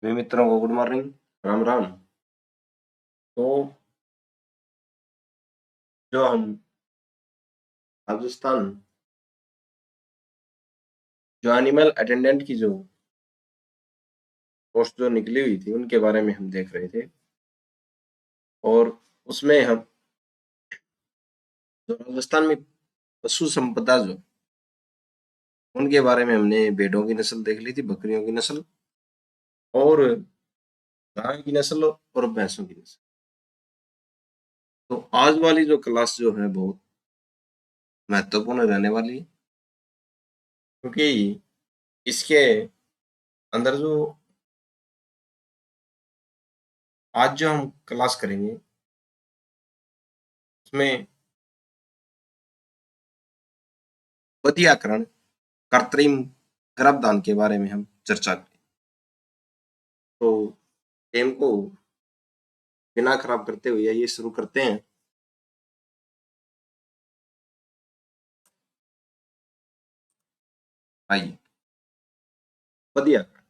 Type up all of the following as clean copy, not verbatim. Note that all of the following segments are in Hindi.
सभी मित्रों को गुड मॉर्निंग, राम राम। तो जो हम राजस्थान जो एनिमल अटेंडेंट की जो पोस्ट जो निकली हुई थी उनके बारे में हम देख रहे थे। और उसमें हम जो राजस्थान में पशु संपदा जो उनके बारे में हमने भेड़ों की नस्ल देख ली थी, बकरियों की नस्ल और गाय की नस्ल और भैंसों की नस्ल। तो आज वाली जो क्लास जो है बहुत महत्वपूर्ण रहने वाली है, क्योंकि इसके अंदर जो आज जो हम क्लास करेंगे उसमें बधियाकरण कृत्रिम गर्भधान के बारे में हम चर्चा करें। तो गेम को बिना खराब करते हुए ये शुरू करते हैं। आइए, बधियाकरण।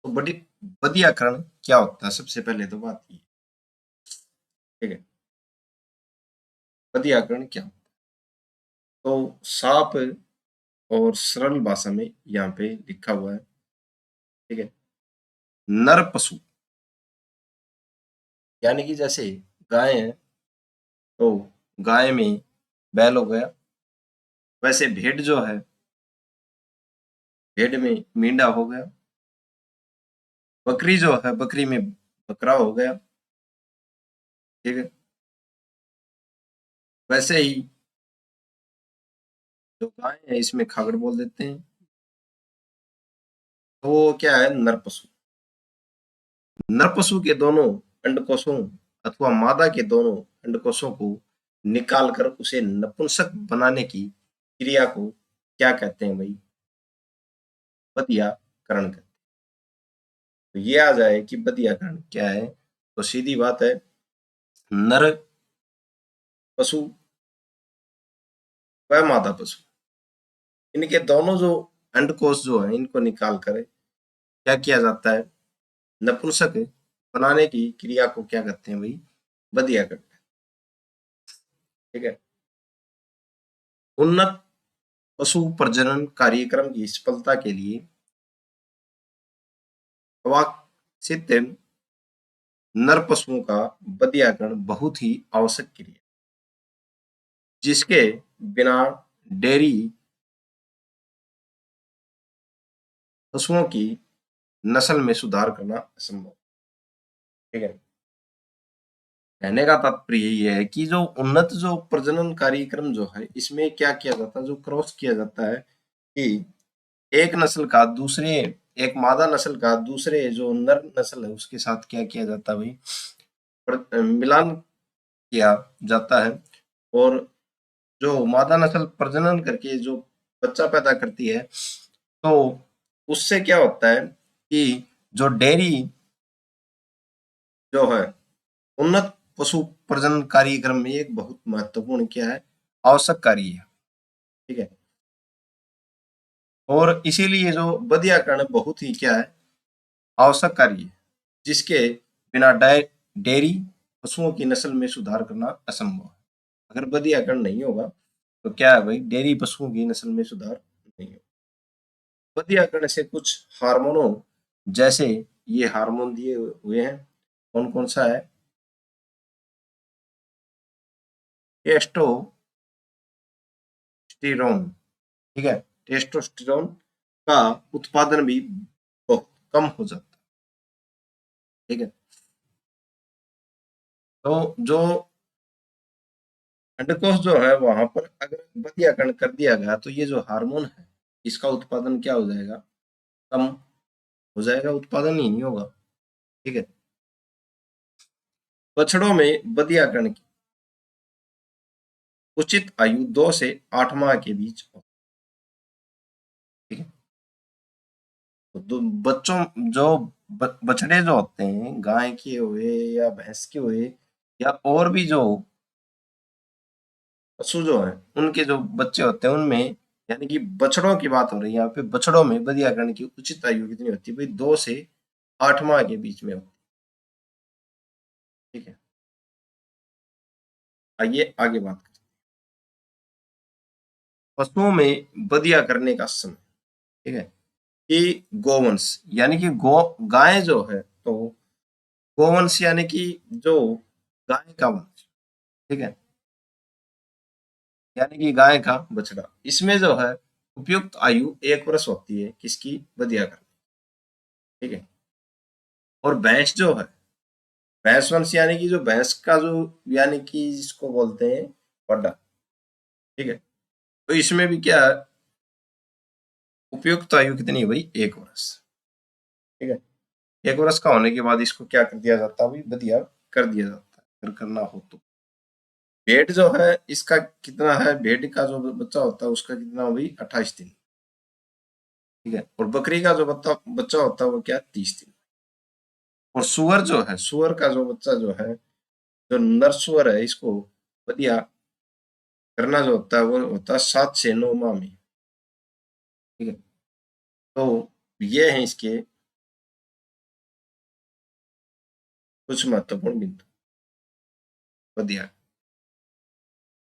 तो बड़ी बधियाकरण क्या होता है, सबसे पहले तो बात ये, ठीक है। बधियाकरण क्या होता है तो साफ और सरल भाषा में यहाँ पे लिखा हुआ है, ठीक है। नर पशु यानी कि जैसे गाय है तो गाय में बैल हो गया, वैसे भेड़ जो है भेड़ में मींढा हो गया, बकरी जो है बकरी में बकरा हो गया, ठीक है। वैसे ही जो गाय है इसमें खागड़ बोल देते हैं। तो वो क्या है, नर पशु। नर पशु के दोनों अंडकोशों अथवा मादा के दोनों अंडकोशों को निकालकर उसे नपुंसक बनाने की क्रिया को क्या कहते हैं भाई, बधियाकरण कहते हैं। तो ये आ जाए कि बधियाकरण क्या है, तो सीधी बात है, नर पशु व मादा पशु इनके दोनों जो अंडकोश जो है इनको निकाल कर क्या किया जाता है, नपुंसक बनाने की क्रिया को क्या कहते हैं भाई, बधियाकरण, ठीक है। उन्नत पशु प्रजनन कार्यक्रम की सफलता के लिए अवांछित नर पशुओं का बधियाकरण बहुत ही आवश्यक क्रिया है, जिसके बिना डेयरी पशुओं की नस्ल में सुधार करना असंभव, ठीक है। कहने का तात्पर्य यही है कि जो उन्नत जो प्रजनन कार्यक्रम जो है इसमें क्या किया जाता है, जो क्रॉस किया जाता है कि एक नस्ल का दूसरे, एक मादा नस्ल का दूसरे जो नर नस्ल है उसके साथ क्या किया जाता है भाई, मिलान किया जाता है। और जो मादा नस्ल प्रजनन करके जो बच्चा पैदा करती है तो उससे क्या होता है कि जो डेयरी जो है उन्नत पशु प्रजनन कार्यक्रम में एक बहुत महत्वपूर्ण क्या है, आवश्यक कार्य है, ठीक है। और इसीलिए जो बधियाकरण बहुत ही क्या है, आवश्यक कार्य है, जिसके बिना डेयरी पशुओं की नस्ल में सुधार करना असंभव है। अगर बधियाकरण नहीं होगा तो क्या है भाई, डेयरी पशुओं की नस्ल में सुधार नहीं होगा। बधियाकरण से कुछ हार्मोनों जैसे ये हार्मोन दिए हुए हैं, कौन कौन सा है, टेस्टोस्टेरोन, ठीक है। टेस्टोस्टेरोन का उत्पादन भी बहुत कम हो जाता है, ठीक है। तो जो अंडकोश जो है वहां पर अगर बधियाकरण कर दिया गया तो ये जो हार्मोन है इसका उत्पादन क्या हो जाएगा, कम हो जाएगा, उत्पादन ही नहीं होगा, ठीक है। बछड़ों में बधियाकरण की उचित आयु 2 से 8 माह के बीच हो, ठीक है। तो बच्चों जो बछड़े जो होते हैं गाय के हुए या भैंस के हुए या और भी जो पशु जो है उनके जो बच्चे होते हैं उनमें, यानी कि बछड़ों की बात हो रही है यहाँ पे, बछड़ों में बधियाकरण की उचित आयु कितनी होती है भाई, 2 से 8 माह के बीच में होती है। ठीक है, आइए आगे बात करते हैं पशुओं में बदिया करने का समय। ठीक है, कि गोवंश यानी कि गाय जो है, तो गोवंश यानी कि जो गाय का वंश। ठीक है, यानी कि गाय का बछड़ा, इसमें जो है उपयुक्त आयु 1 वर्ष होती है किसकी, बदिया करने। ठीक है, और भैंस जो है, भैंस वंश यानी कि जो भैंस का जो, यानी कि जिसको बोलते हैं पड्डा। ठीक है, तो इसमें भी क्या है, उपयुक्त आयु कितनी है भाई, 1 वर्ष। ठीक है, 1 वर्ष का होने के बाद इसको क्या कर दिया जाता है भाई, बदिया कर दिया जाता है, अगर करना हो तो। भेड़ जो है इसका कितना है, भेड़ का जो बच्चा होता है उसका कितना भाई, 28 दिन। ठीक है, और बकरी का जो बच्चा बच्चा होता है वो क्या, 30 दिन। और सुअर जो है, सुअर का जो बच्चा जो है, जो नर सुअर है, इसको बदिया करना जो होता है वो होता है 7 से 9 माह में। ठीक है, तो ये है इसके कुछ महत्वपूर्ण बिंदु बदिया।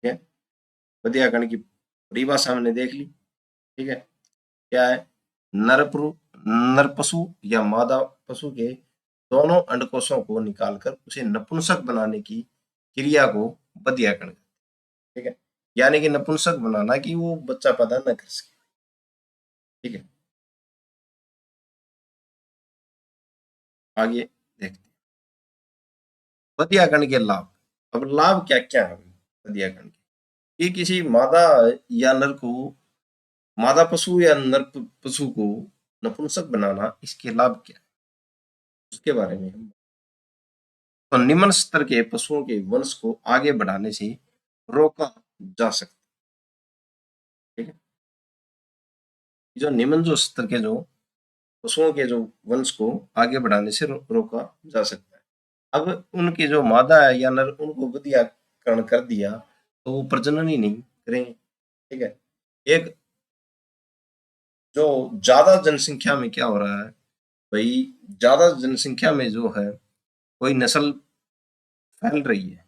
ठीक है, बदियाकरण की परिभाषा हमने देख ली। ठीक है, क्या है, नर नर पशु या मादा पशु के दोनों अंडकोशों को निकालकर उसे नपुंसक बनाने की क्रिया को बदियाकरण। ठीक है, यानी कि नपुंसक बनाना, कि वो बच्चा पैदा न कर सके। ठीक है, आगे देखते हैं बदियाकरण के लाभ। अब लाभ क्या क्या है बदियाकरण के, कि किसी मादा या नर को, मादा पशु या नर पशु को नपुंसक बनाना, इसके लाभ क्या है उसके बारे में हम, तो निम्न स्तर के पशुओं के वंश को आगे बढ़ाने से रोका जा सकता है। ठीक है, जो निम्न जो स्तर के जो पशुओं के जो वंश को आगे बढ़ाने से रोका जा सकता है। अब उनके जो मादा है या नर, उनको बदियाकरण कर दिया तो वो प्रजनन ही नहीं करेंगे। ठीक है, एक जो ज्यादा जनसंख्या में क्या हो रहा है भाई, ज्यादा जनसंख्या में जो है कोई नस्ल फैल रही है,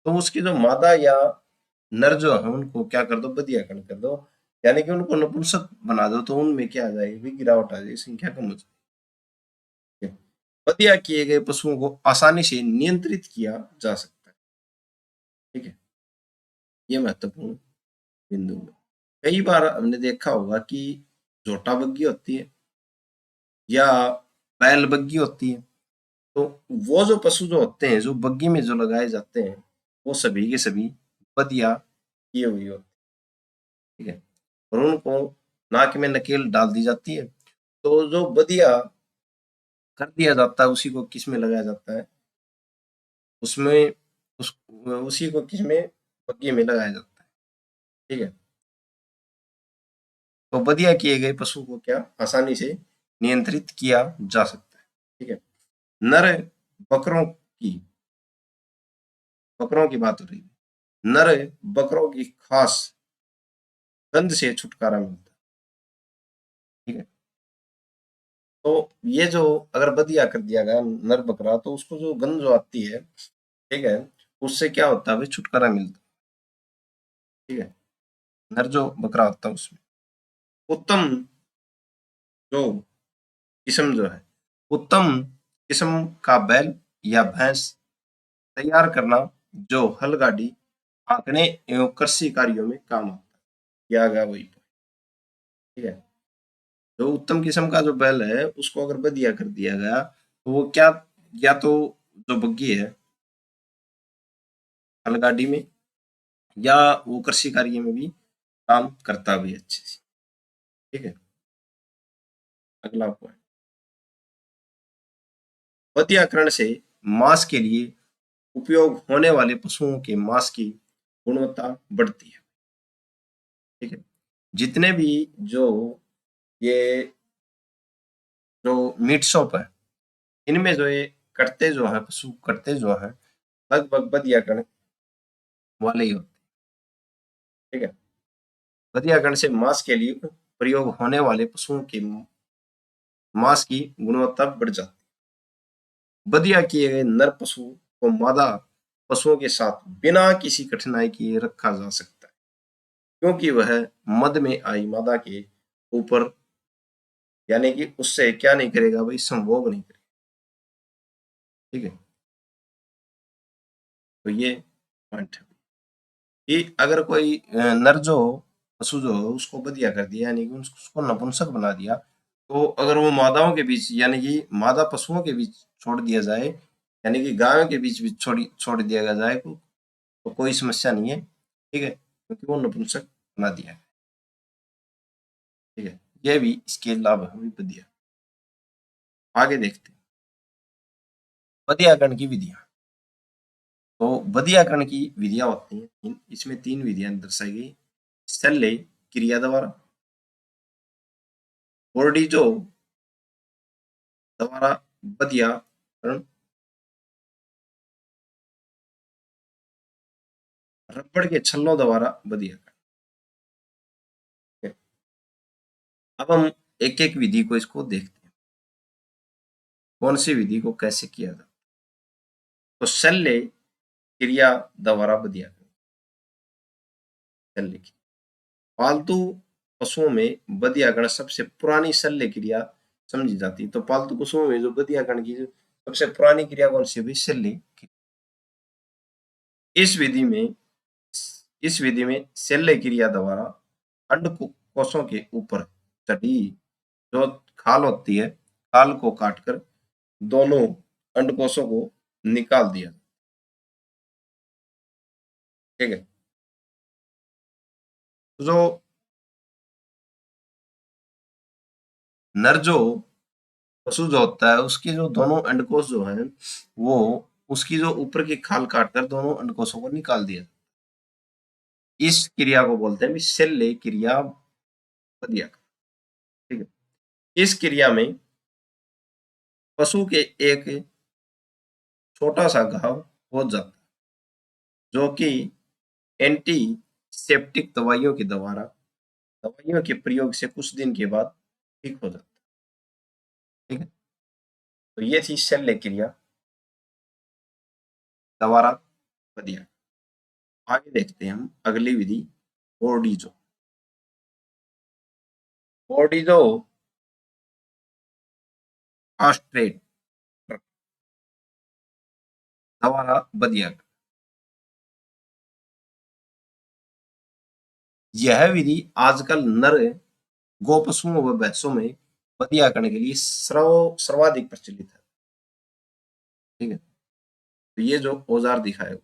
तो उसकी जो मादा या नर जो है उनको क्या कर दो, बदियाकरण कर दो, यानी कि उनको नपुंसक बना दो, तो उनमें क्या आ जाएगी, गिरावट आ जाएगी, संख्या कम हो जाएगी। बदिया किए गए पशुओं को आसानी से नियंत्रित किया जा सकता है। ठीक है, ये महत्वपूर्ण बिंदु है। कई बार हमने देखा होगा कि झोटा बग्गी होती है या बैल बग्गी होती है, तो वो जो पशु जो होते हैं, जो बग्गी में जो लगाए जाते हैं, वो सभी के सभी बदिया किए हुए होते हैं। ठीक है, और उनको नाक में नकेल डाल दी जाती है, तो जो बदिया कर दिया जाता है उसी को किस में लगाया जाता है, उसमें उसी को किस में, बग्गी में लगाया जाता है। ठीक है, तो बदिया किए गए पशु को क्या आसानी से नियंत्रित किया जा सकता है। ठीक है, नर बकरों की बात हो रही है, नर बकरों की खास गंध से छुटकारा मिलता है। ठीक है, तो ये जो अगर बदिया कर दिया गया नर बकरा, तो उसको जो गंध जो आती है, ठीक है, उससे क्या होता है भाई, छुटकारा मिलता है। ठीक है, नर जो बकरा होता है उसमें उत्तम जो किस्म जो है, उत्तम किस्म का बैल या भैंस तैयार करना, जो हल गाड़ी हाँकने एवं कृषि कार्यों में काम आता है, किया गया वही। ठीक है, जो उत्तम किस्म का जो बैल है उसको अगर बदिया कर दिया गया, तो वो क्या, या तो जो बग्गी है हल गाड़ी में, या वो कृषि कार्य में भी काम करता भी अच्छे से। ठीक है, अगला पॉइंट, बदियाकरण से मांस के लिए उपयोग होने वाले पशुओं के मांस की गुणवत्ता बढ़ती है। ठीक है, जितने भी जो ये जो मीट शॉप है, इनमें जो ये कटते जो है, पशु कटते जो है, लगभग बदियाकरण वाले ही होते हैं। ठीक है, बदियाकरण से मांस के लिए प्रयोग होने वाले पशुओं के मांस की गुणवत्ता बढ़ जाती है। बधिया किए गए नर पशु को मादा पशुओं के साथ बिना किसी कठिनाई के रखा जा सकता है, क्योंकि वह मद में आई मादा के ऊपर यानी कि उससे क्या नहीं करेगा भाई, संभोग नहीं करेगा। ठीक है, तो ये पॉइंट है कि अगर कोई नर जो पशु जो है उसको बधिया कर दिया यानी कि उसको नपुंसक बना दिया, तो अगर वो मादाओं के बीच यानी कि मादा पशुओं के बीच छोड़ दिया जाए यानी कि गायों के बीच भी छोड़ छोड़ दिया जाए तो कोई समस्या नहीं है। ठीक है, क्योंकि वो नपुंसक बना दिया है। ठीक है, ये भी इसके लाभ है भी बधिया। आगे देखते हैं बधियाकरण की विधियां। तो बधियाकरण की विधियां होती हैं इसमें तीन विधियां दर्शाई गई। शल्य क्रिया द्वारा, बोर्डिजो द्वारा बधियाकरण, रबड़ के छल्लों द्वारा बधियाकरण। अब हम एक एक विधि को इसको देखते हैं, कौन सी विधि को कैसे किया जाता। तो शल्य क्रिया द्वारा बधियाकरण। शल्य क्रिया, पालतू पशुओं में बधियाकरण सबसे पुरानी शल्य क्रिया समझी जाती है। तो पालतू पशुओं में जो बधियाकरण की जो सबसे पुरानी क्रिया कौन सी है? शल्य क्रिया। इस विधि में इस विधि में शल्य क्रिया द्वारा अंड कोशों के ऊपर चढ़ी जो खाल होती है, खाल को काटकर दोनों अंडकोशों को निकाल दिया। ठीक है, तो जो नर जो पशु जो होता है उसके जो दोनों अंडकोश जो है वो उसकी जो ऊपर की खाल काटकर दोनों अंडकोशों को निकाल दिया। इस क्रिया को बोलते हैं शल्य क्रिया बधिया। ठीक है, इस क्रिया में पशु के एक छोटा सा घाव हो जाता है जो कि एंटीसेप्टिक दवाइयों के प्रयोग से कुछ दिन के बाद ठीक हो जाता है। ठीक है, तो ये थी शल्य क्रिया द्वारा बधिया। आगे देखते हैं हम अगली विधि, बोर्डिजो। बोर्डिजो ऑस्ट्रेट द्वारा बधिया। यह विधि आजकल नर गोपशुओं व भैंसों में बधियाकरण के लिए सर्वाधिक प्रचलित है। ठीक है, तो ये जो औजार दिखाए हुए,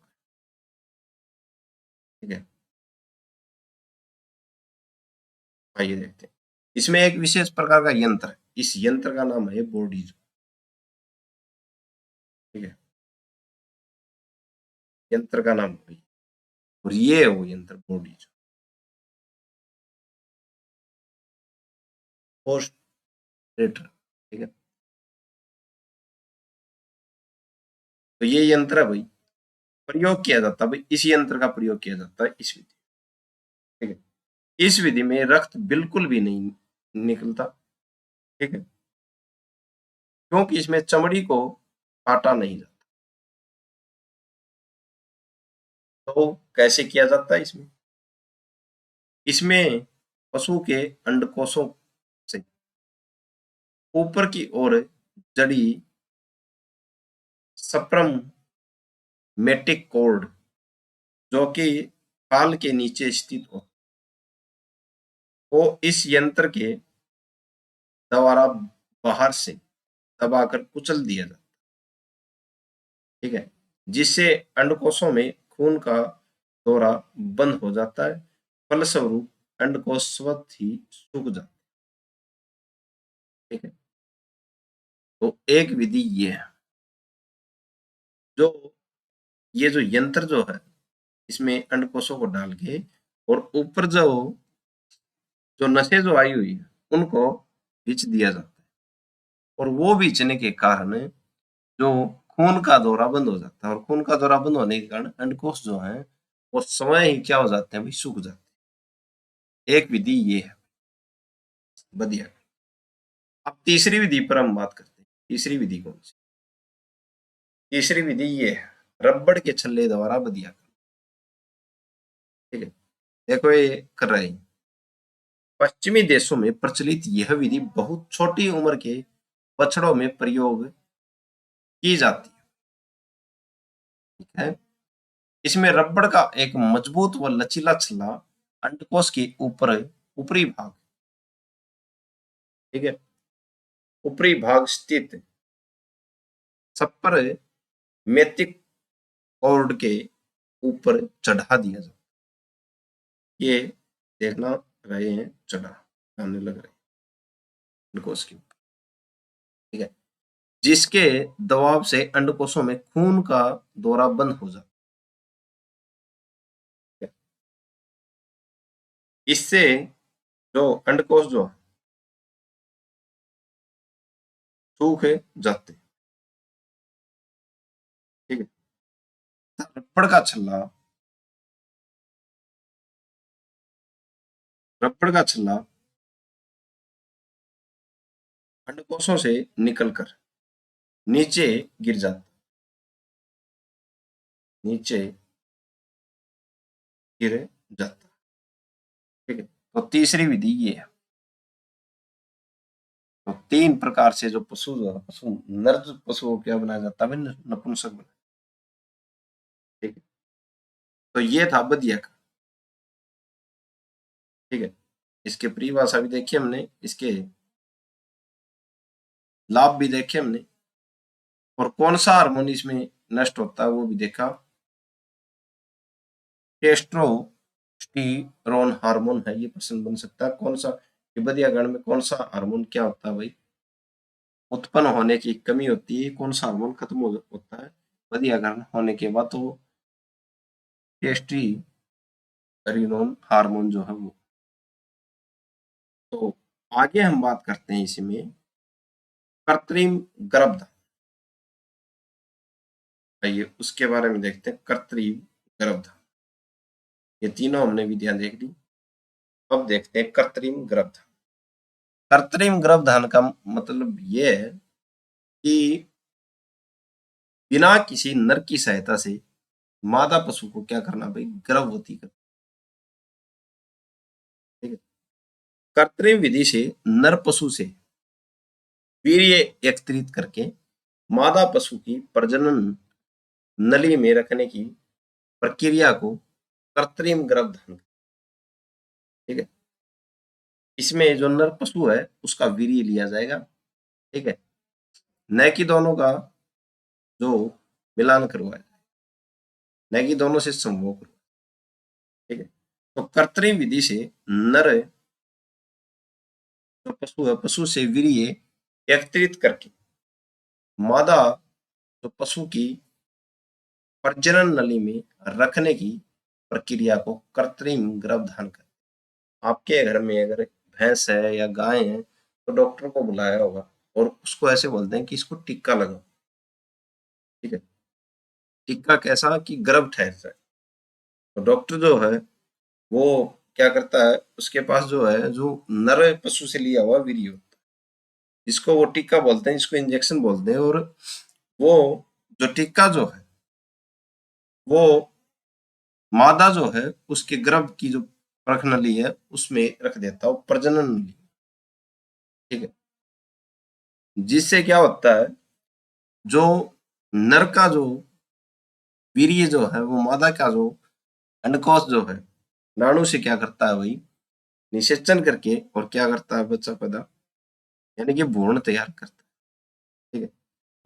ठीक है, आइए देखते हैं। इसमें एक विशेष प्रकार का यंत्र है, इस यंत्र का नाम है बोर्डीजो। ठीक है, यंत्र का नाम है और ये है वो यंत्र बोर्डीजो। पोस्ट्रेटर। ठीक है, तो ये यंत्र है भाई, प्रयोग किया जाता है भाई, इस यंत्र का प्रयोग किया जाता है इस विधि। ठीक है, इस विधि में रक्त बिल्कुल भी नहीं निकलता। ठीक है, क्योंकि इसमें चमड़ी को काटा नहीं जाता। तो कैसे किया जाता है इसमें? इसमें पशु के अंडकोशों से ऊपर की ओर जड़ी सप्रम मेटिक कोर्ड जो कि खाल के नीचे स्थित हो, को इस यंत्र के द्वारा बाहर से दबाकर कुचल दिया जाता है। ठीक है, जिससे अंडकोशों में खून का दौरा बंद हो जाता है, फलस्वरूप अंडकोश स्वतः ही सूख जाता है। ठीक है, तो एक विधि ये है जो ये जो यंत्र जो है इसमें अंडकोशों को डाल के और ऊपर जो नसें जो आई हुई है उनको खींच दिया जाता है और वो खींचने के कारण जो खून का दौरा बंद हो जाता है और खून का दौरा बंद होने के कारण अंडकोश जो है वो समय ही क्या हो जाते हैं भाई, सूख जाते हैं। एक विधि ये है बढ़िया। अब तीसरी विधि पर हम बात करते हैं। तीसरी विधि कौन सी? तीसरी विधि ये है, रबड़ के छल्ले द्वारा बदिया करना। ठीक है, देखो ये कर रहे हैं। पश्चिमी देशों में प्रचलित यह विधि बहुत छोटी उम्र के बछड़ों में प्रयोग की जाती है। ठीक है, इसमें रबड़ का एक मजबूत व लचीला छल्ला अंडकोश के ऊपर ऊपरी भाग, ठीक है, ऊपरी भाग स्थित छप्पर मेथिक कॉर्ड के ऊपर चढ़ा दिया जाता। ये देखना रहे हैं, चढ़ा आने लग रहे हैं अंडकोश के ऊपर। ठीक है, जिसके दबाव से अंडकोशों में खून का दौरा बंद हो जाता है। इससे जो अंडकोश जो सूख जाते हैं। ठीक है, रबड़ का छल्ला, रबड़ का छल्ला अंडकोशों से निकलकर नीचे गिर जाता, नीचे गिर जाता। ठीक है, तो तीसरी विधि ये है। तो तीन प्रकार से जो पशु पशु नर पशुओं क्या बनाया जाता है, नपुंसक बनाया। ठीक है, तो ये था बदिया का। ठीक है, इसके परिभाषा भी देखी हमने, इसके लाभ भी देखे हमने, और कौन सा हार्मोन इसमें नष्ट होता है वो भी देखा। टेस्टोस्टेरोन हार्मोन है, ये प्रश्न बन सकता है। कौन सा, बदिया गण में कौन सा हार्मोन क्या होता है भाई, उत्पन्न होने की कमी होती है, कौन सा हार्मोन खत्म होता है बदिया गण होने के बाद, तो टेस्टोस्टेरोन हार्मोन जो है वो। तो आगे हम बात करते हैं इसमें कृत्रिम गर्भधारण, आइए उसके बारे में देखते हैं। कृत्रिम गर्भधारण, ये तीनों हमने विधियां देख ली। अब देखते हैं कृत्रिम गर्भधारण। कृत्रिम गर्भधारण का मतलब ये है कि बिना किसी नर की सहायता से मादा पशु को क्या करना भाई, गर्भवती करना। ठीक है, कृत्रिम विधि से नर पशु से वीर्य एकत्रित करके मादा पशु की प्रजनन नली में रखने की प्रक्रिया को कृत्रिम गर्भधारण। ठीक है, इसमें जो नर पशु है उसका वीर्य लिया जाएगा। ठीक है, न कि दोनों का जो मिलान करवाया जाए, न कि दोनों से संभोग करवाया। ठीक है, तो कृत्रिम विधि से नर जो पशु है, पशु से वीर्य एकत्रित करके मादा जो पशु की प्रजनन नली में रखने की प्रक्रिया को कृत्रिम गर्भधारण कहते हैं। आपके घर में अगर भैंस है या गाय है तो डॉक्टर को बुलाया होगा और उसको ऐसे बोलते हैं कि इसको टिक्का लगाओ। ठीक है, टिक्का कैसा कि गर्भ ठहर जाए। तो डॉक्टर जो है वो क्या करता है, उसके पास जो है जो नर पशु से लिया हुआ वीर्य होता है, इसको वो टिक्का बोलते हैं, इसको इंजेक्शन बोलते हैं। और वो जो टिक्का जो है वो मादा जो है उसके गर्भ की जो परख नली है उसमें रख देता है, प्रजनन नली। ठीक है, जिससे क्या होता है, जो नर का जो वीर्य जो है वो मादा का जो अंडकोश जो है नाड़ू से क्या करता है भाई, निषेचन करके और क्या करता है, बच्चा पैदा यानी कि भ्रूण तैयार करता है। ठीक है,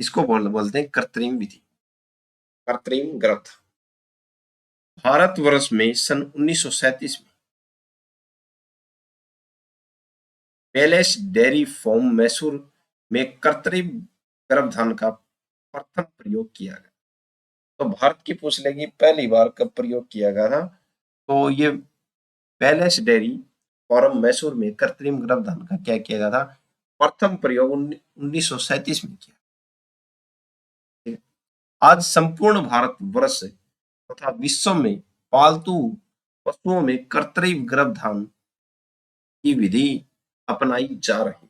इसको बोलते हैं कृत्रिम विधि, कृत्रिम गर्भ। भारतवर्ष में सन 1937 में पैलेस डेयरी फार्म मैसूर में कृत्रिम गर्भधारण का प्रथम प्रयोग किया गया। तो भारत की पूछ लेगी पहली बार कब प्रयोग किया गया था, तो ये पैलेस डेयरी फार्म मैसूर में कृत्रिम गर्भधारण का क्या किया गया था, प्रथम प्रयोग 1937 में किया। ठीक है? आज संपूर्ण भारत वर्ष तथा विश्व में पालतू पशुओं में कृत्रिम गर्भधारण की विधि अपनाई जा रही है।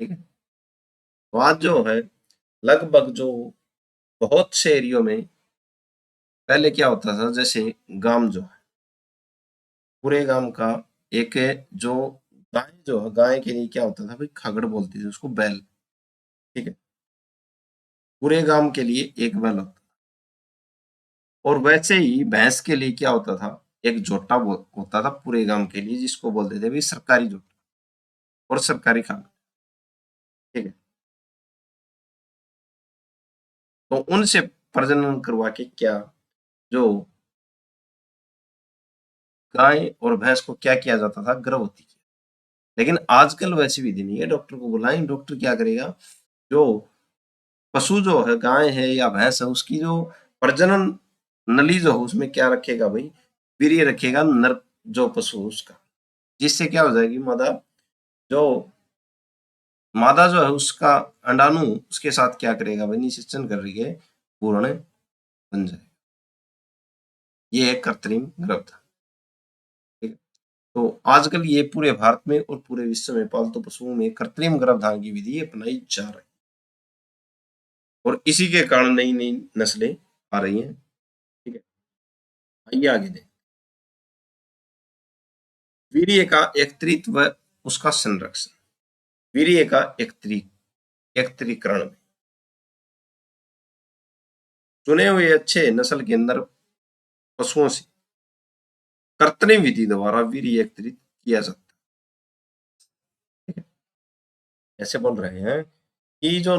ठीक है, तो आज जो है लगभग जो बहुत से एरियो में पहले क्या होता था, जैसे गांव जो है, पूरे गांव का एक जो गाय जो है, गाय के लिए क्या होता था भाई, खागड़ बोलते थे उसको, बैल। ठीक है, पूरे गांव के लिए एक बैल होता। और वैसे ही भैंस के लिए क्या होता था, एक जोटा होता था पूरे गांव के लिए, जिसको बोलते थे भाई सरकारी जोटा और सरकारी खागड़। ठीक है, तो उनसे प्रजनन करवा के क्या, जो गाय और भैंस को क्या किया जाता था, गर्भवती किया। लेकिन आजकल वैसी विधि नहीं है, डॉक्टर को बुलाएं, डॉक्टर क्या करेगा, जो पशु जो है, गाय है या भैंस है, उसकी जो प्रजनन नली जो है उसमें क्या रखेगा भाई, वीर्य रखेगा नर, जो पशु है उसका, जिससे क्या हो जाएगी, मादा जो मादा जो है उसका अंडाणु उसके साथ क्या करेगा भाई, निषेचन करके पूर्ण बन जाएगा। ये है कृत्रिम गर्भधारण। ठीक है, तो आजकल ये पूरे भारत में और पूरे विश्व में पालतू पशुओं में कृत्रिम गर्भधारण की विधि अपनाई जा रही है, और इसी के कारण नई नई नस्लें आ रही हैं। ठीक है, आइए आगे दें। वीर्य का एकत्रित व उसका संरक्षण। वीर्य का एकत्रीकरण में चुने हुए अच्छे नस्ल के अंदर पशुओं से कृत्रिम विधि द्वारा वीर्य एकत्रित किया जाता है। ऐसे बोल रहे हैं कि जो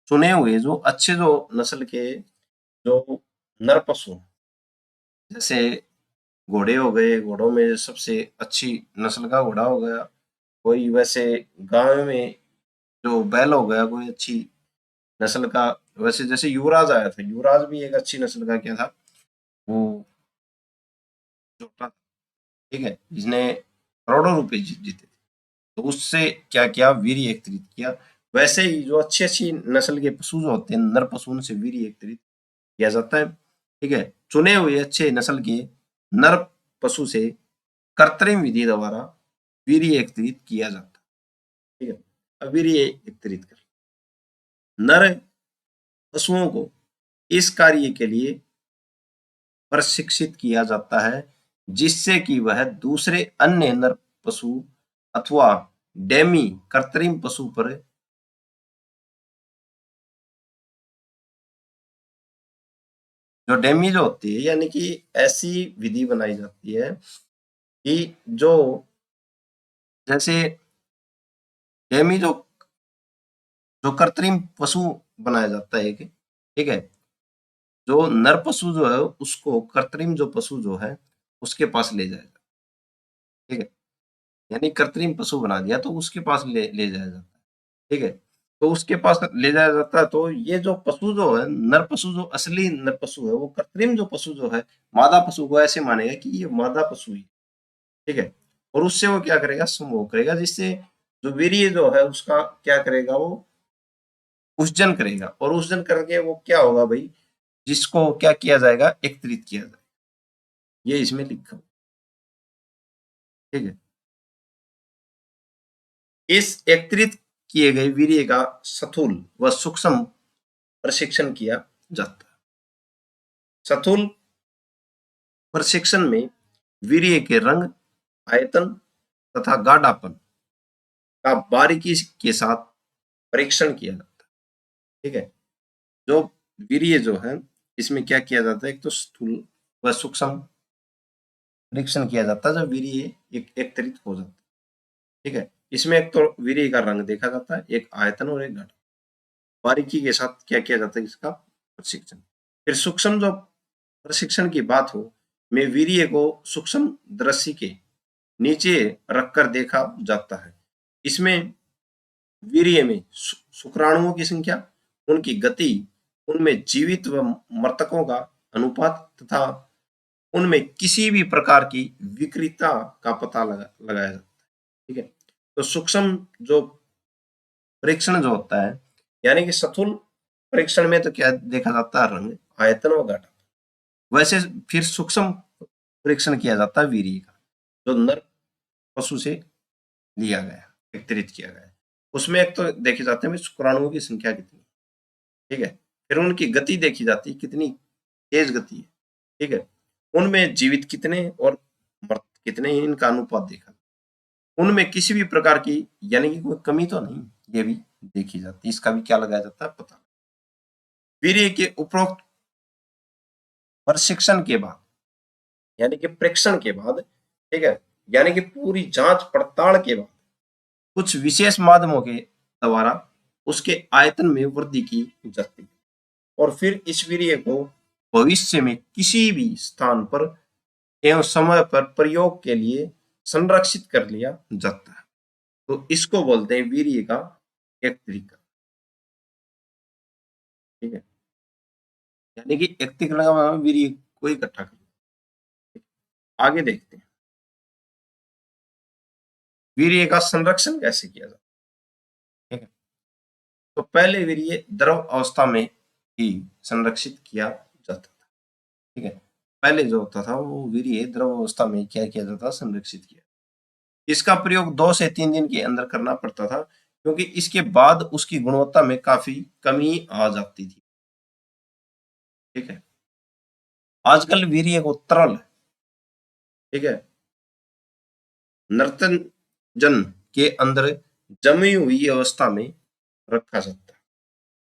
चुने हुए जो अच्छे जो नस्ल के जो नर पशु, जैसे घोड़े हो गए, घोड़ों में सबसे अच्छी नस्ल का घोड़ा हो गया, कोई वैसे गांव में जो बैल हो गया, कोई अच्छी नस्ल का, वैसे जैसे युवराज आया था, युवराज भी एक अच्छी नस्ल का क्या था, वो जोटा था। ठीक है, जिसने करोड़ों रुपए जीते थे। तो उससे क्या किया, वीर्य एकत्रित किया। वैसे ही जो अच्छी अच्छी नस्ल के पशु जो होते हैं, नर पशु, उनसे वीर्य एकत्रित किया जाता है। ठीक है, चुने हुए अच्छे नस्ल के नर पशु से कृत्रिम विधि द्वारा वीर्य एकत्रित किया जाता है। ठीक है, अब वीर्य एकत्रित कर नर पशुओं को इस कार्य के लिए प्रशिक्षित किया जाता है, जिससे कि वह दूसरे अन्य नर पशु अथवा डेमी कृत्रिम पशु पर जो डेमी जो होती है, यानी कि ऐसी विधि बनाई जाती है कि जो जैसे डेमी जो जो कृत्रिम पशु बनाया जाता है एक, ठीक है, जो नर पशु जो है उसको कृत्रिम जो पशु जो है उसके पास ले जाएगा। ठीक है, यानी कृत्रिम पशु बना दिया तो उसके पास ले जाया जाता है। ठीक है, तो उसके पास ले जाया जाता है, तो ये जो पशु जो है, नर पशु जो असली नर पशु है, वो कृत्रिम जो पशु जो है मादा पशु को ऐसे मानेगा कि ये मादा पशु ही। ठीक है, और उससे वो क्या करेगा, संभोग करेगा, जिससे जो वीर्य जो है उसका क्या करेगा, वो उसजन करेगा, और उसजन करके वो क्या होगा भाई, जिसको क्या किया जाएगा, एकत्रित किया जाएगा। ये इसमें लिखा हुआ। ठीक है, इस एकत्रित किए गए वीर्य का स्थूल व सूक्ष्म प्रशिक्षण किया जाता है। स्थूल प्रशिक्षण में वीर्य के रंग, आयतन तथा गाढ़ापन का बारीकी के साथ परीक्षण किया जाता है। ठीक है, जो वीर्य जो है इसमें क्या किया जाता है, एक तो स्थूल व सूक्ष्म परीक्षण किया जाता है जब वीर्य एकत्रित हो जाता है। ठीक है, इसमें एक तो वीर्य का रंग देखा जाता है, एक आयतन और एक गाढ़ा, बारीकी के साथ क्या किया जाता है, इसका प्रशिक्षण। फिर सूक्ष्म जो प्रशिक्षण की बात हो, में वीर्य को सूक्ष्म दृष्टि के नीचे रखकर देखा जाता है। इसमें वीर्य में शुक्राणुओं की संख्या, उनकी गति, उनमें जीवित व मृतकों का अनुपात तथा उनमें किसी भी प्रकार की विकृतता का पता लगाया जाता है। ठीक है, तो सूक्ष्म जो परीक्षण जो होता है, यानी कि स्थूल परीक्षण में तो क्या देखा जाता है, रंग, आयतन और गाढ़ा। वैसे फिर सूक्ष्म परीक्षण किया जाता है वीर्य का, जो नर पशु से लिया गया, एकत्रित किया गया। उसमें एक तो देखे जाते हैं शुक्राणुओं की संख्या कितनी। ठीक है, फिर उनकी गति देखी जाती है, कितनी तेज गति है, ठीक है। उनमें जीवित कितने और मृत कितने हैं, इनका अनुपात देखा। उनमें किसी भी प्रकार की यानी कि कोई कमी तो नहीं, ये भी देखी जाती है। इसका भी क्या लगाया जाता है, पता। वीर्य के उपरोक्त प्रशिक्षण के बाद यानी कि प्रेक्षण के बाद, ठीक है, यानी कि पूरी जांच पड़ताल के बाद कुछ विशेष माध्यमों के द्वारा उसके आयतन में वृद्धि की जाती है और फिर इस वीर्य को भविष्य में किसी भी स्थान पर एवं समय पर प्रयोग के लिए संरक्षित कर लिया जाता है। तो इसको बोलते हैं वीर्य का एकत्रीकरण, ठीक है। यानी कि एकत्रीकरण का मतलब वीर्य को इकट्ठा करना। आगे देखते हैं वीर्य का संरक्षण कैसे किया जाता है, ठीक है। तो पहले वीर्य द्रव अवस्था में ही संरक्षित किया जाता था, ठीक है। पहले जो होता था वो वीर्य द्रव अवस्था में क्या किया जाता, संरक्षित किया। इसका प्रयोग 2 से 3 दिन के अंदर करना पड़ता था, क्योंकि इसके बाद उसकी गुणवत्ता में काफी कमी आ जाती थी, ठीक है। आजकल वीर्य को तरल, ठीक है, नर्तनजन के अंदर जमी हुई अवस्था में रखा जाता है,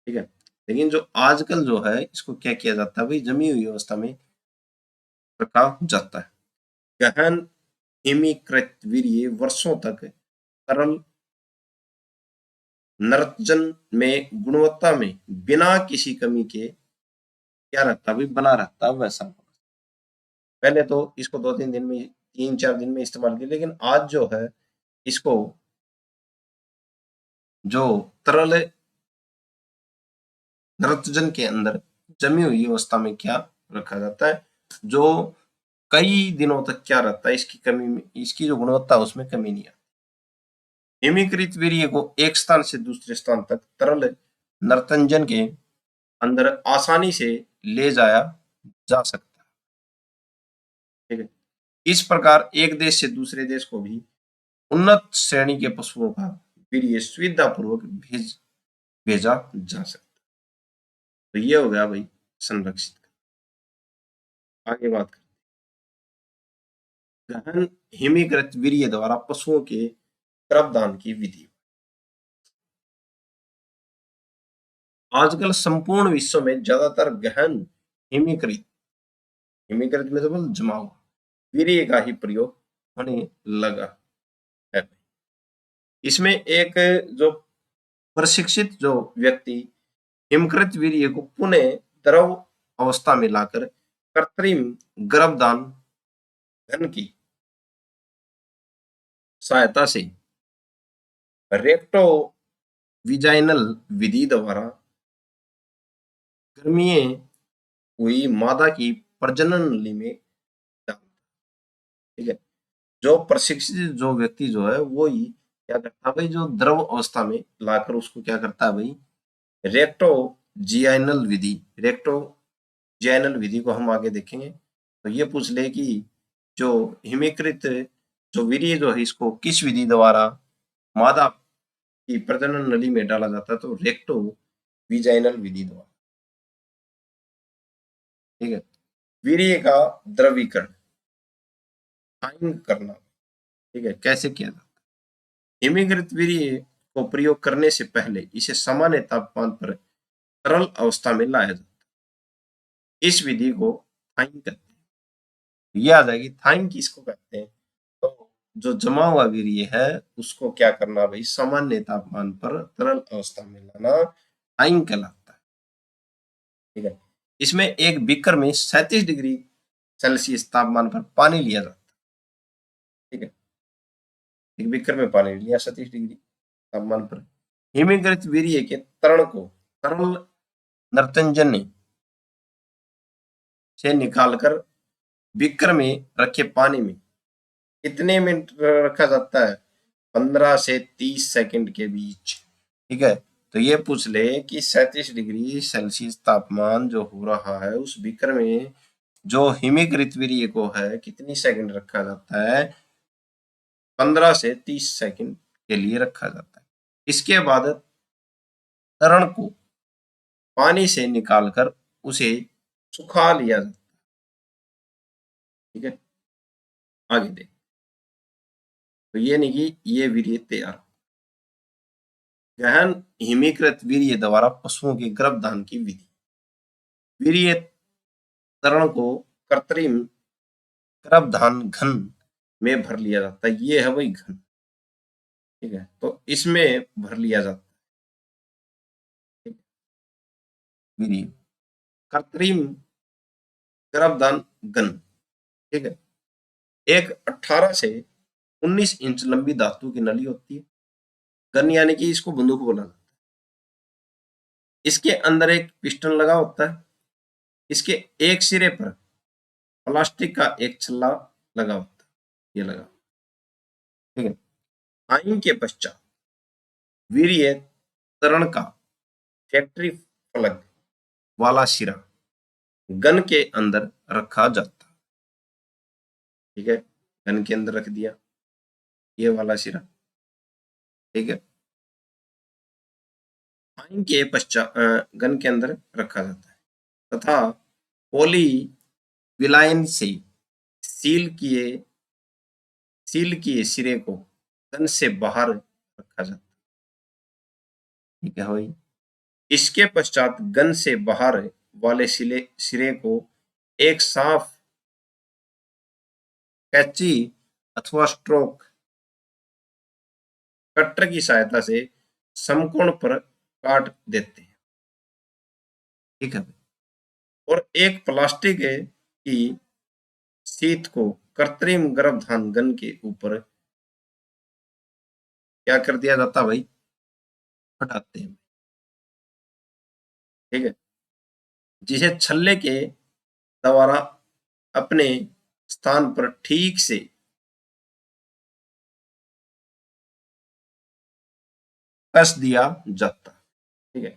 ठीक है। लेकिन जो आजकल जो है इसको क्या किया जाता है भाई, जमी हुई अवस्था में रखा जाता है। गहन हिमीकृत वीर्य वर्षों तक तरल नर्तजन में गुणवत्ता में बिना किसी कमी के क्या रहता भी, बना रहता वैसा। पहले तो इसको 2-3 दिन में, 3-4 दिन में इस्तेमाल किया, लेकिन आज जो है इसको जो तरल नर्तजन के अंदर जमी हुई अवस्था में क्या रखा जाता है, जो कई दिनों तक क्या रहता है, इसकी कमी में, इसकी जो गुणवत्ता है उसमें कमी नहीं आती। हिमीकृत वीर्य को एक स्थान से दूसरे स्थान तक तरल नर्तंजन के अंदर आसानी से ले जाया जा सकता है, ठीक है। इस प्रकार एक देश से दूसरे देश को भी उन्नत श्रेणी के पशुओं का वीर्य सुविधापूर्वक भेजा जा सकता है। तो ये हो गया भाई संरक्षित। आगे बात करते हैं गहन हिमीकृत वीर्य द्वारा पशुओं के गर्भदान की विधि। आजकल संपूर्ण विश्व में ज्यादातर गहन हिमीकृत, हिमीकृत में तो बोल जमा हुआ वीर्य का ही प्रयोग होने लगा है। इसमें एक जो प्रशिक्षित जो व्यक्ति हिमकृत वीर्य को पुनः द्रव अवस्था में लाकर कृत्रिम गर्भदान घन की सहायता से रेक्टो विजाइनल विधि द्वारा गर्मीय हुई मादा की प्रजनन नली में डाल, ठीक है। जो प्रशिक्षित जो व्यक्ति जो है वो ही क्या करता है भाई, जो द्रव अवस्था में लाकर उसको क्या करता है भाई, रेक्टो जियाइनल विधि, रेक्टो जियाइनल विधि को हम आगे देखेंगे। तो ये पूछ ले कि जो हिमीकृत जो वीर्य जो है इसको किस विधि द्वारा मादा की प्रजनन नली में डाला जाता है, तो रेक्टो विजाइनल विधि द्वारा, ठीक है। वीर्य का द्रवीकरण फाइन करना, ठीक है, कैसे किया जाता है। हिमीकृत वीर्य को प्रयोग करने से पहले इसे सामान्य तापमान पर तरल अवस्था में लाया जाता है। इस विधि को थाइन कहते हैं। ये आ जाएगी थाइन किसको कहते हैं, तो जो जमा हुआ वीर्य है उसको क्या करना भाई, सामान्य तापमान पर तरल अवस्था में लाना थाइन कहलाता है, ठीक है। इसमें एक बीकर में 37 डिग्री सेल्सियस तापमान पर पानी लिया जाता है, ठीक है। एक बीकर में पानी लिया 37 डिग्री तापमान पर, हिमीकृत वीर्य के तरण को तरल नर्तंजन से निकालकर बीकर में रखे पानी में कितने मिनट रखा जाता है, 15 से 30 सेकंड के बीच, ठीक है। तो ये पूछ ले कि 37 डिग्री सेल्सियस तापमान जो हो रहा है उस बीकर में जो हिमीकृत वीर्य को है कितनी सेकंड रखा जाता है, 15 से 30 सेकंड के लिए रखा जाता है। इसके बाद तरण को पानी से निकालकर उसे सुखा लिया जाता है। ठीक है, आगे देख। तो ये नहीं कि ये वीर्य तैयार। गहन हिमीकृत वीर्य द्वारा पशुओं के गर्भधान की विधि। वीर्य तरण को कृत्रिम गर्भधान घन में भर लिया जाता है। ये है वही घन। ठीक है, तो इसमें भर लिया जाता है वीर्य कृत्रिम गर्भधान घन। ठीक है, एक 18 से 19 इंच लंबी धातु की नली होती है। गन यानी कि इसको बंदूक बोला जाता है। इसके अंदर एक पिस्टन लगा होता है। इसके एक सिरे पर प्लास्टिक का एक छल्ला लगा होता है, ये लगा। ठीक है, टाइम के पश्चात वीर्य तरण का फैक्ट्री प्लग वाला सिरा गन के अंदर रखा जाता है। ठीक है, गन के अंदर रख दिया ये वाला सिरा। ठीक है, टाइम के पश्चात गन के अंदर रखा जाता है तथा पॉली विलायन से सील किए सिरे को गन से बाहर रखा जाता है। ठीक है भाई, इसके पश्चात गन से बाहर वाले सिरे को एक साफ कैंची अथवा स्ट्रोक कटर की सहायता से समकोण पर काट देते हैं। ठीक है, और एक प्लास्टिक की शीट को कृत्रिम गर्भधान गन के ऊपर क्या कर दिया जाता भाई, हटाते हैं। ठीक है, जिसे छल्ले के द्वारा अपने स्थान पर ठीक से कस दिया जाता है। ठीक है,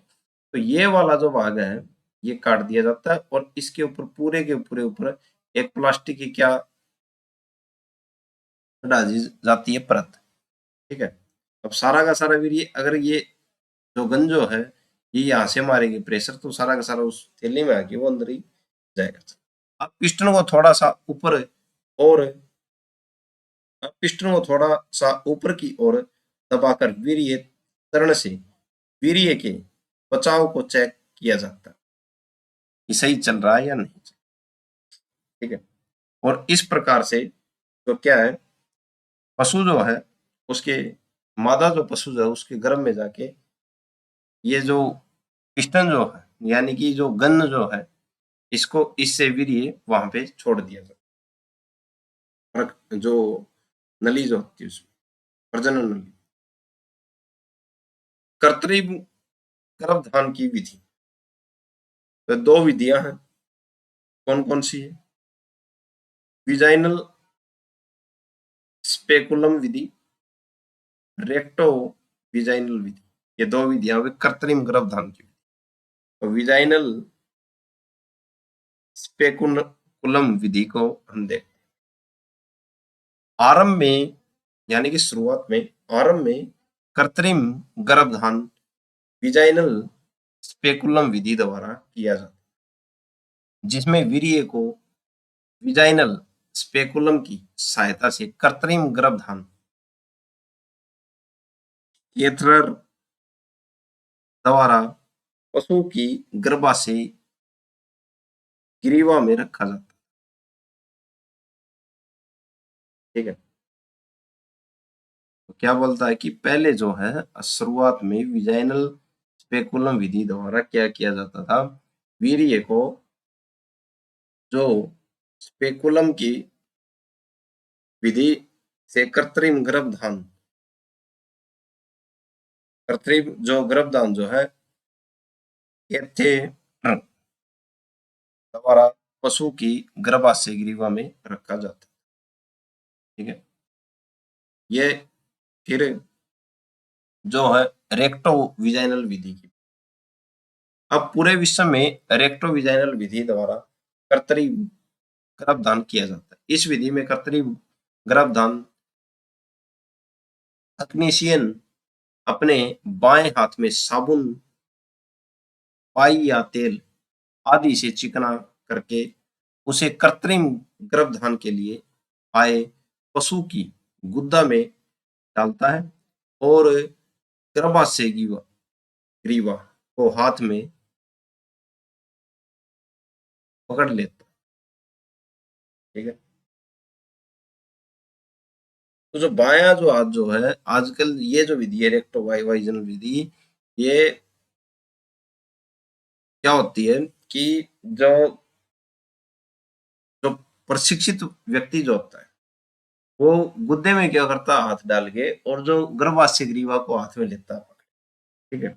तो ये वाला जो भाग है ये काट दिया जाता है और इसके ऊपर पूरे के पूरे ऊपर एक प्लास्टिक की क्या डाली जाती है, परत। ठीक है, अब सारा का सारा वीर्य अगर ये जो गन जो है ये यहाँ से मारेगी प्रेशर तो सारा का सारा उस थैली में आके वो अंदर ही जाएगा। अब पिस्टन को थोड़ा सा ऊपर और अब पिस्टन को थोड़ा सा ऊपर की ओर दबाकर वीर्य तरण से वीर्य के बचाव को चेक किया जाता है कि सही चल रहा है या नहीं। ठीक है, और इस प्रकार से तो क्या है, पशु जो है उसके मादा जो पशु जो है उसके गर्भ में जाके ये जो पिस्टन जो है यानी कि जो गन जो है इसको इससे वीर्य वहां पे छोड़ दिया जाता है। जो नली जो होती है उसमें प्रजनन नली। कृत्रिम गर्भधान की विधि, तो दो विधियां हैं। कौन कौन सी है, विजाइनल स्पेकुलम विधि, रेक्टो विजाइनल विधि। ये दो विधियां हुई कृत्रिम गर्भधान की। तो विजाइनल स्पेकुलम विधि को हम देखते हैं। आरंभ में यानी कि शुरुआत में आरंभ में कृत्रिम गर्भधान विजाइनल स्पेकुलम विधि द्वारा किया जाता है जिसमें वीर्य को विजाइनल स्पेकुलम की सहायता से कृत्रिम गर्भधान कैथेटर द्वारा पशु की गर्भाशय ग्रीवा में रखा जाता है। ठीक है, तो क्या बोलता है कि पहले जो है शुरुआत में विजाइनल स्पेकुलम विधि द्वारा क्या किया जाता था, वीर्य को जो स्पेकुलम की विधि से कृत्रिम जो गर्भधान जो है कैथेटर द्वारा पशु की गर्भाशय ग्रीवा में रखा जाता है। ठीक है, ये फिर जो है रेक्टो विजाइनल विधि की। अब पूरे विश्व में रेक्टो विजाइनल विधि द्वारा कृत्रिम गर्भधान किया जाता है। इस विधि में कृत्रिम गर्भधान तकनीशियन अपने बाएं हाथ में साबुन पाई या तेल आदि से चिकना करके उसे कृत्रिम गर्भधान के लिए आए पशु की गुद्दा में डालता है और गर्भाशय ग्रीवा को हाथ में पकड़ लेता है। ठीक है। तो जो बायां जो हाथ जो है, आजकल ये जो विधि है रेक्टो वाइजनल विधि, ये क्या होती है कि जो जो प्रशिक्षित व्यक्ति जो होता है वो गुद्दे में क्या करता है, हाथ डाल के, और जो गर्भाशय ग्रीवा को हाथ में लेता है। ठीक है।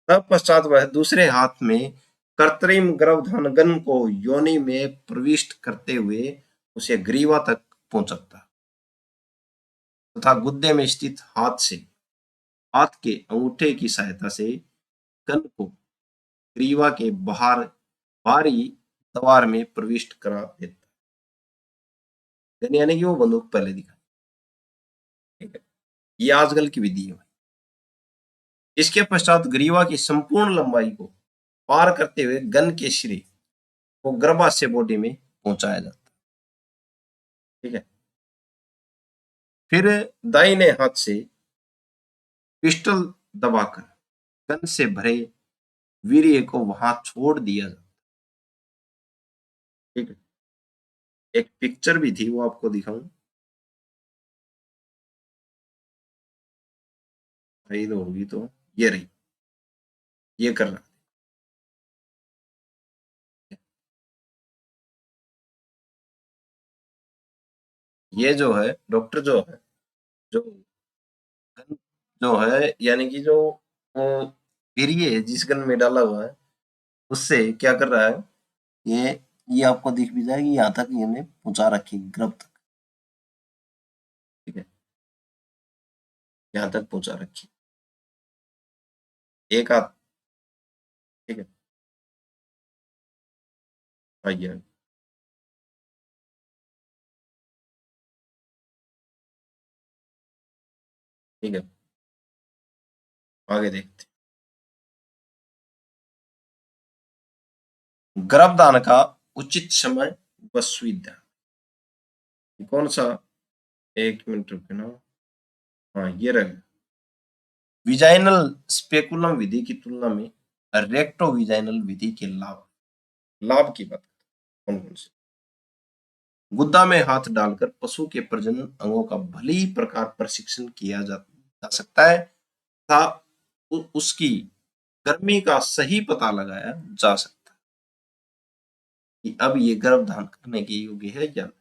तत्पश्चात वह दूसरे हाथ में कृत्रिम गर्भधान को योनि में प्रविष्ट करते हुए उसे ग्रीवा तक पहुंचाता है तथा गुद्दे में स्थित हाथ के अंगूठे की सहायता से गन को ग्रीवा के बाहरी द्वार में प्रविष्ट करा देता है। गन यानी कि वो बंदूक पहले दिखा। ठीक है। ये आजकल की विधि है। इसके पश्चात ग्रीवा की संपूर्ण लंबाई को पार करते हुए गन के श्री को गर्भाशय बॉडी में पहुंचाया जाता है। ठीक है। फिर दाहिने हाथ से पिस्टल दबाकर गन से भरे वीर्य को वहां छोड़ दिया जाता है। ठीक है। एक पिक्चर भी थी, वो आपको दिखाऊं। रही तो होगी, तो ये रही, ये कर रहा है। ये जो है डॉक्टर जो है, जो गन जो है यानी कि जो वो वीर्य है जिस गन में डाला हुआ है, उससे क्या कर रहा है, ये आपको दिख भी जाएगी, यहाँ तक ये पहुंचा रखी गर्भ तक। ठीक है। यहाँ तक पहुंचा रखी एक हाथ। ठीक है। आइए। ठीक है। आगे देखते हैं। गर्भदान का उचित समय व सुविधा कौन सा, एक मिनट रुके ना। हाँ, ये रहे। विजाइनल स्पेकुलम विधि की तुलना में रेक्टो विजाइनल विधि के लाभ लाभ की बात कौन कौन से। गुद्दा में हाथ डालकर पशु के प्रजनन अंगों का भली प्रकार प्रशिक्षण किया जा सकता है तथा उसकी गर्मी का सही पता लगाया जा सकता है कि अब ये गर्भधान करने के योग्य है या नहीं।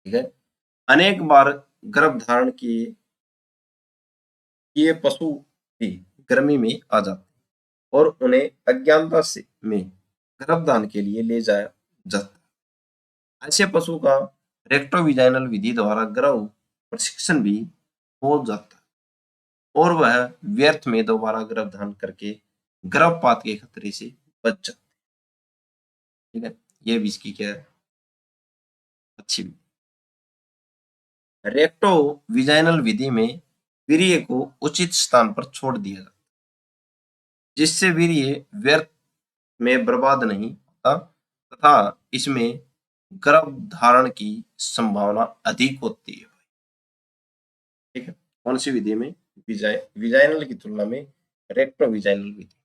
ठीक है। अनेक बार गर्भधारण किए पशु भी गर्मी में आ जाते हैं और उन्हें अज्ञानता से में गर्भधान के लिए ले जाया जाता है। ऐसे पशु का रेक्टोविजाइनल विधि द्वारा गर्भ प्रशिक्षण भी हो जाता है और वह व्यर्थ में दोबारा गर्भधान करके गर्भपात के खतरे से बच जाता है। ठीक है। ये भी इसकी क्या है, अच्छी विधि। रेक्टो विजाइनल विधि में वीर्य को उचित स्थान पर छोड़ दिया जाता है जिससे वीर्य व्यर्थ में बर्बाद नहीं होता तथा इसमें गर्भ धारण की संभावना अधिक होती है। ठीक है। कौन सी विधि में, विजाइनल की तुलना में रेक्टो विजाइनल विधि।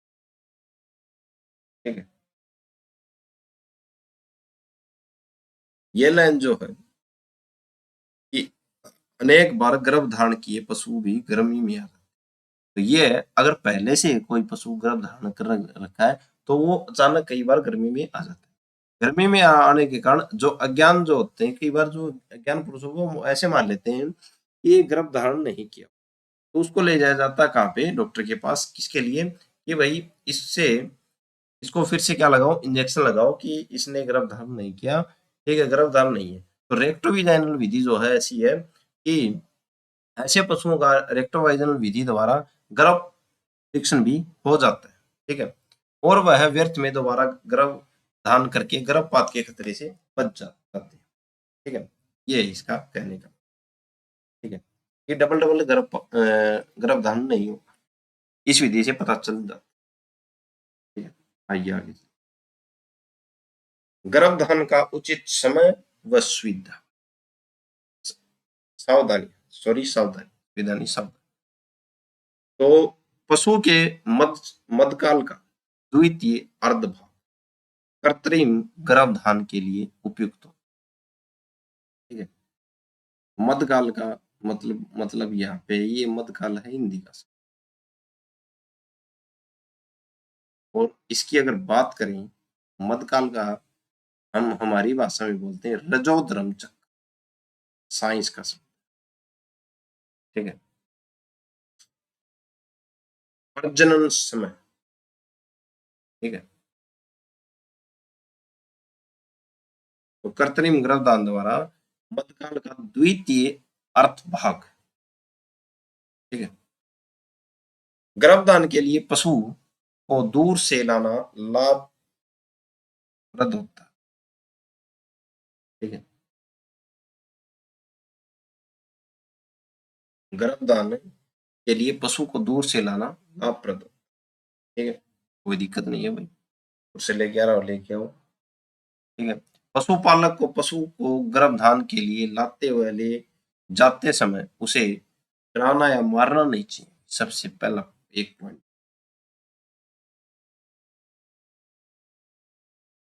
ठीक है। ये लाइन जो है कि अनेक बार गर्भ धारण किए पशु भी गर्मी में आ, तो ये अगर पहले से कोई पशु गर्भ धारण कर रखा है तो वो अचानक कई बार गर्मी में आ जाता है। गर्मी में आने के कारण जो अज्ञान जो होते हैं, कई बार जो अज्ञान पुरुषों को ऐसे मान लेते हैं कि ये गर्भ धारण नहीं किया, तो उसको ले जाया जाता है कहाँ पे, डॉक्टर के पास। किसके लिए, कि भाई इससे इसको फिर से क्या लगाओ, इंजेक्शन लगाओ कि इसने गर्भ धारण नहीं किया। ठीक है, गर्भ धारण नहीं है। तो रेक्टोविजाइनल विधि जो है ऐसी है कि ऐसे पशुओं का रेक्टोवाइजनल विधि द्वारा गर्भ परीक्षण भी हो जाता है। ठीक है। और वह व्यर्थ में दोबारा गर्भ धारण करके गर्भपात के खतरे से बच जाते हैं। ठीक है। ये है इसका कहने का। ठीक है। ये डबल डबल गर्भ धारण नहीं हो, इस विधि से पता चल जाता है। आइए आगे। गर्भधान का उचित समय व सुविधा। सावधानी, सॉरी सावधानी, विधानी सावधानी। तो पशु के मध्यकाल का द्वितीय अर्धभाग कृत्रिम गर्भधान के लिए उपयुक्त हो। ठीक है, मध्यकाल का मतलब यहाँ पे ये मध्यकाल है हिंदी का। और इसकी अगर बात करें मध्यकाल का, हम हमारी भाषा में बोलते हैं रजोधर्म चक्र, साइंस का शब्द। ठीक है, प्रजनन समय। ठीक है, तो कृत्रिम गर्भधान द्वारा मध्यकाल का द्वितीय अर्थ भाग। ठीक है, गर्भधान के लिए पशु को दूर से लाना लाभप्रद होता है। ठीक है, गर्भधान के लिए पशु को दूर से लाना लाभप्रद होता है। ठीक है, कोई दिक्कत नहीं है भाई, उससे लेके आ रहा हो लेके आओ। ठीक है, पशुपालक को पशु को गर्भधान के लिए लाते हुए ले जाते समय उसे डराना या मारना नहीं चाहिए, सबसे पहला एक पॉइंट।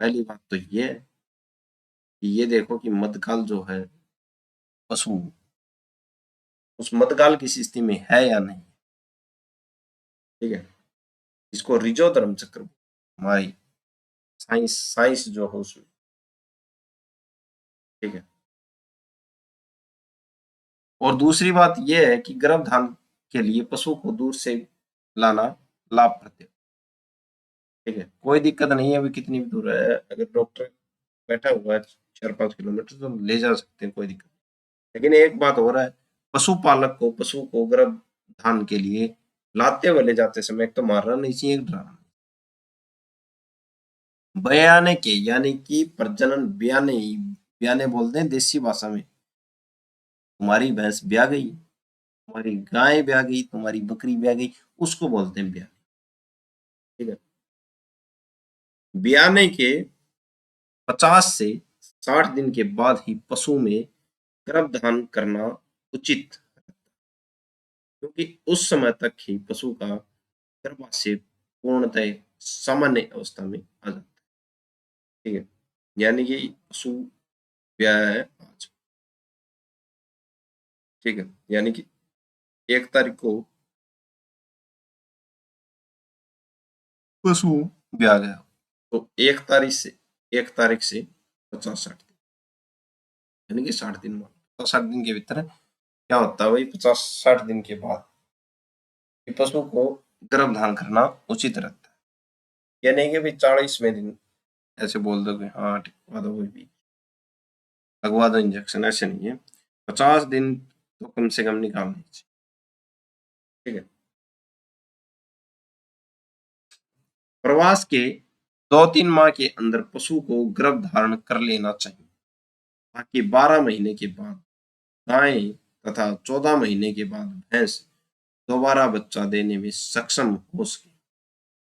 पहली बात तो ये है कि ये देखो कि मध्यकाल जो है पशु उस मध्यकाल की स्थिति में है या नहीं। ठीक है, इसको रिजोधर्म चक्र हमारी साइंस साइंस जो हो उसमें। ठीक है, और दूसरी बात यह है कि गर्भधान के लिए पशु को दूर से लाना लाभप्रद है। ठीक है, कोई दिक्कत नहीं है, अभी कितनी भी दूर है, अगर डॉक्टर बैठा हुआ है 4-5 किलोमीटर तो ले जा सकते हैं, कोई दिक्कत नहीं। लेकिन एक बात हो रहा है, पशुपालक को पशु को गर्भधान के लिए लाते हुए ले जाते समय एक तो मारना नहीं चाहिए, एक डराना। बयाने के यानी कि प्रजनन, बयाने बयाने बोलते हैं देसी भाषा में। तुम्हारी भैंस ब्याह गई, तुम्हारी गाय ब्याह गई, तुम्हारी बकरी ब्याह गई, उसको बोलते हैं ब्याह। ठीक है, ब्याने के 50 से 60 दिन के बाद ही पशु में गर्भधान करना उचित, क्योंकि उस समय तक ही पशु का गर्भाशय पूर्णतः सामान्य अवस्था में आ जाता है। ठीक है, यानी कि पशु ब्याह है आज। ठीक है, यानी कि 1 तारीख को पशु ब्याह गया, तो 1 तारीख से 50-60 दिन, यानी कि 60 दिन बाद, 50-60 दिन के भीतर क्या होता है भाई, 50-60 दिन के बाद पशु को गर्भधान करना उचित रहता है। ये नहीं कि भाई 40वें दिन ऐसे बोल दो कि हाँ लगवा दो, कोई भी लगवा दो इंजेक्शन, ऐसे नहीं है। 50 दिन तो कम से कम निकालनी चाहिए। ठीक है, प्रवास के 2-3 माह के अंदर पशु को गर्भधारण कर लेना चाहिए, ताकि 12 महीने के बाद गाय तथा 14 महीने के बाद भैंस दोबारा बच्चा देने में सक्षम हो सके।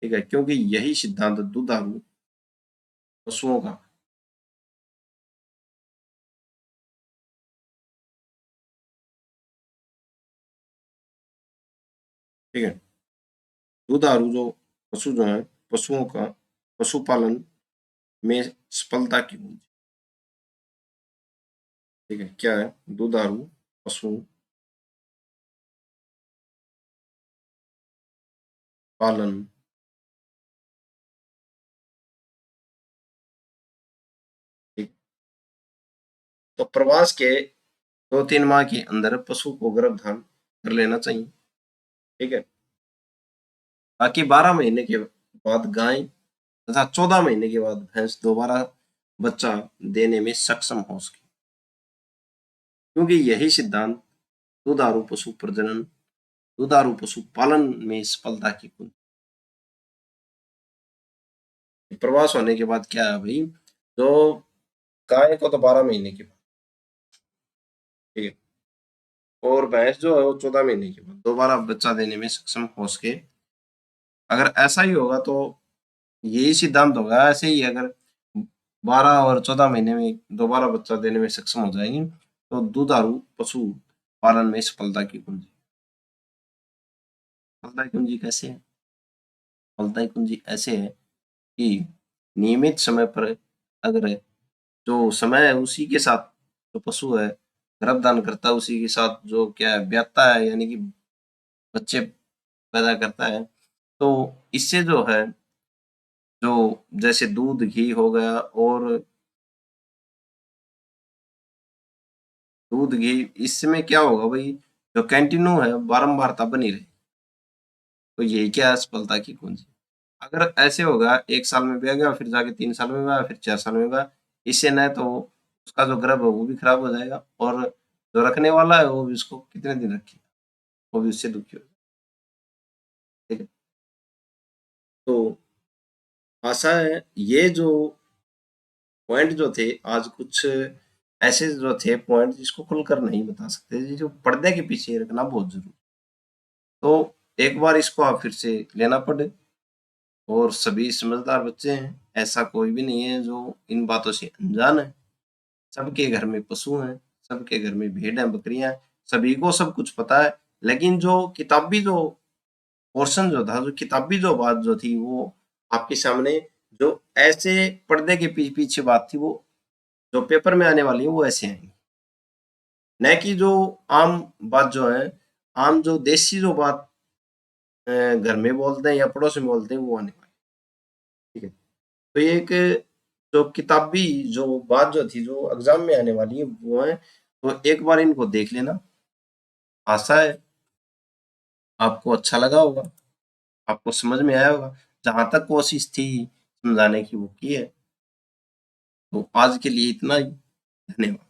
ठीक है, क्योंकि यही सिद्धांत दुधारू पशुओं का। ठीक है, दुधारू जो पशु जो है, पशुओं का पशुपालन में सफलता की कुंजी। ठीक है, क्या है, दुधारू पशु पालन ठीक, तो प्रवास के 2-3 माह के अंदर पशु को गर्भधान कर लेना चाहिए। ठीक है, ताकि 12 महीने के बाद गाय तथा 14 महीने के बाद भैंस दोबारा बच्चा देने में सक्षम हो सके, क्योंकि यही सिद्धांत दुधारू पशु प्रजनन, दुधारू पशु पालन में सफलता की कुंजी। प्रवास होने के बाद क्या है भाई, जो गाय को तो 12 महीने के बाद, ठीक है, और भैंस जो है वो 14 महीने के बाद दोबारा बच्चा देने में सक्षम हो सके। अगर ऐसा ही होगा तो यही सिद्धांत होगा। ऐसे ही अगर 12 और 14 महीने में दोबारा बच्चा देने में सक्षम हो जाएंगे तो दुधारू पशु पालन में सफलता की कुंजी। सफलता की कुंजी कैसे है? सफलता की कुंजी ऐसे है कि नियमित समय पर अगर जो समय है उसी के साथ जो पशु है गर्भधान करता है, उसी के साथ जो क्या है ब्याता है, यानी कि बच्चे पैदा करता है, तो इससे जो है जो जैसे दूध घी हो गया और दूध घी, इसमें क्या होगा भाई, जो कंटिन्यू है बारंबारता बनी रहे, तो यही क्या है सफलता की कुंजी। अगर ऐसे होगा 1 साल में ब्याह गया, फिर जाके 3 साल में ब्याह, फिर 4 साल में ब्याह, इससे न तो उसका जो गर्भ है वो भी खराब हो जाएगा और जो रखने वाला है वो भी उसको कितने दिन रखेगा, वो भी उससे दुखी हो जाएगा। ठीक है, तो आशा है ये जो पॉइंट जो थे आज कुछ ऐसे जो थे पॉइंट जिसको खुलकर नहीं बता सकते, जो पर्दे के पीछे रखना बहुत जरूरी। तो एक बार इसको आप फिर से लेना पड़े, और सभी समझदार बच्चे हैं, ऐसा कोई भी नहीं है जो इन बातों से अनजान है। सबके घर में पशु हैं, सबके घर में भेड़ हैं, बकरियां हैं, सभी को सब कुछ पता है। लेकिन जो किताबी जो पोर्शन जो था, जो किताबी जो बात जो थी, वो आपके सामने जो ऐसे पर्दे के पीछे बात थी, वो जो पेपर में आने वाली है वो ऐसे आएंगी, न कि जो आम बात जो है, आम जो देसी जो बात घर में बोलते हैं या पड़ोस में बोलते हैं वो आने वाली। ठीक है, तो ये एक जो किताबी जो बात जो थी जो एग्जाम में आने वाली है वो है, तो एक बार इनको देख लेना। आशा है आपको अच्छा लगा होगा, आपको समझ में आया होगा। जहां तक कोशिश थी समझाने की वो की है। तो आज के लिए इतना ही, धन्यवाद।